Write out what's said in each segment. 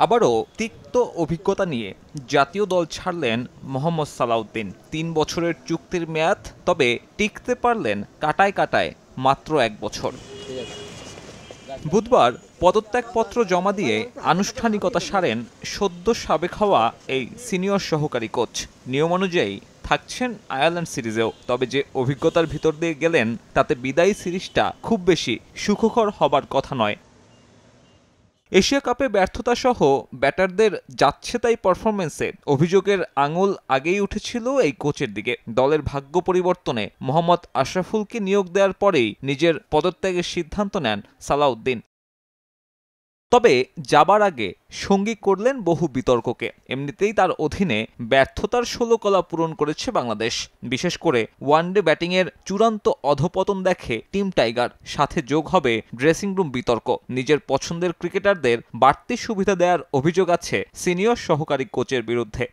আবারও তিক্ত অভিজ্ঞতা নিয়ে জাতীয় দল ছাড়লেন মোহাম্মদ সালাউদ্দিন। ৩ বছরের চুক্তির মেয়াদ, তবে টিকতে পারলেন কাটায় কাটায় মাত্র ১ বছর। বুধবার পদত্যাগপত্র জমা দিয়ে আনুষ্ঠানিকতা সারেন সদ্য সাবেক হওয়া এই সিনিয়র সহকারী কোচ। নিয়মানুযায়ী থাকছেন আয়ারল্যান্ড সিরিজেও, তবে যে অভিজ্ঞতার ভিতর দিয়ে গেলেন তাতে বিদায়ী সিরিজটা খুব বেশি সুখকর হবার কথা নয়। এশিয়া কাপে ব্যর্থতা সহ ব্যাটারদের যাচ্ছে তাই পারফরম্যান্সে অভিযোগের আঙুল আগেই উঠেছিল এই কোচের দিকে। দলের ভাগ্য পরিবর্তনে মোহাম্মদ আশরাফুলকে নিয়োগ দেওয়ার পরেই নিজের পদত্যাগের সিদ্ধান্ত নেন সালাউদ্দিন। তবে যাবার আগে সঙ্গী করলেন বহু বিতর্ককে। এমনিতেই তার অধীনে ব্যর্থতার ১৬ কলা পূরণ করেছে বাংলাদেশ। বিশেষ করে ওয়ানডে ব্যাটিংয়ের চূড়ান্ত অধপতন দেখে টিম টাইগার। সাথে যোগ হবে ড্রেসিং রুম বিতর্ক। নিজের পছন্দের ক্রিকেটারদের বাড়তি সুবিধা দেওয়ার অভিযোগ আছে সিনিয়র সহকারী কোচের বিরুদ্ধে,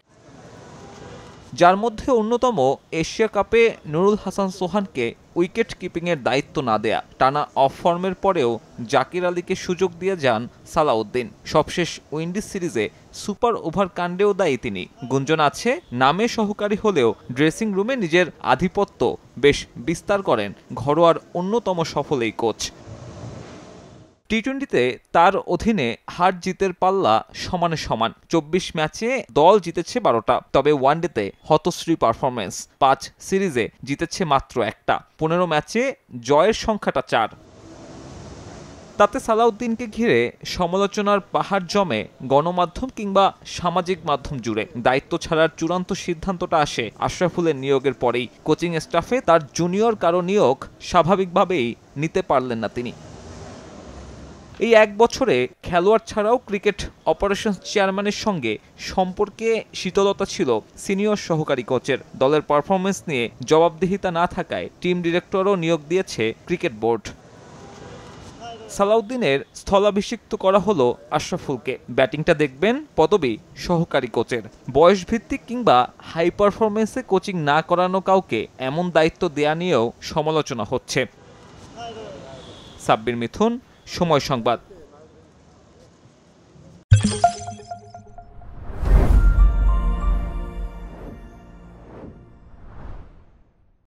যার মধ্যে অন্যতম এশিয়া কাপে নুরুল হাসান সোহানকে উইকেট কিপিংয়ের দায়িত্ব না দেয়া। টানা অফ ফর্মের পরেও জাকির আলীকে সুযোগ দিয়ে যান সালাউদ্দিন। সবশেষ উইন্ডিজ সিরিজে সুপার ওভার কাণ্ডেও দায়ী তিনি। গুঞ্জন আছে নামে সহকারী হলেও ড্রেসিং রুমে নিজের আধিপত্য বেশ বিস্তার করেন ঘরোয়ার অন্যতম সফল এই কোচ। টি-20তে তার অধীনে হার জিতের পাল্লা সমানে সমান। ২৪ ম্যাচে দল জিতেছে ১২টা, তবে ওয়ানডেতে হতশ্রী পারফরম্যান্স। ৫ সিরিজে জিতেছে মাত্র একটা। ১৫ ম্যাচে জয়ের সংখ্যাটা ৪। তাতে সালাউদ্দিনকে ঘিরে সমালোচনার পাহাড় জমে গণমাধ্যম কিংবা সামাজিক মাধ্যম জুড়ে। দায়িত্ব ছাড়ার চূড়ান্ত সিদ্ধান্তটা আসে আশরাফুলের নিয়োগের পরেই। কোচিং স্টাফে তার জুনিয়র কারো নিয়োগ স্বাভাবিকভাবেই নিতে পারলেন না তিনি। এই ১ বছরে খেলোয়াড় ছাড়াও ক্রিকেট অপারেশনস চেয়ারম্যানের সঙ্গে সম্পর্কে শীতলতা ছিল সিনিয়র সহকারী কোচের। দলের পারফরমেন্স নিয়ে জবাবদিহিতা না থাকায় টিম ডিরেক্টরও নিয়োগ দিয়েছে ক্রিকেট বোর্ড। সালাউদ্দিনের স্থলাভিষিক্ত করা হলো আশরাফুলকে। ব্যাটিংটা দেখবেন পদবি সহকারী কোচের। বয়সভিত্তিক কিংবা হাই পারফরমেন্সে কোচিং না করানো কাউকে এমন দায়িত্ব দেয়া নিয়েও সমালোচনা হচ্ছে। সাব্বির মিথুন, সময় সংবাদ।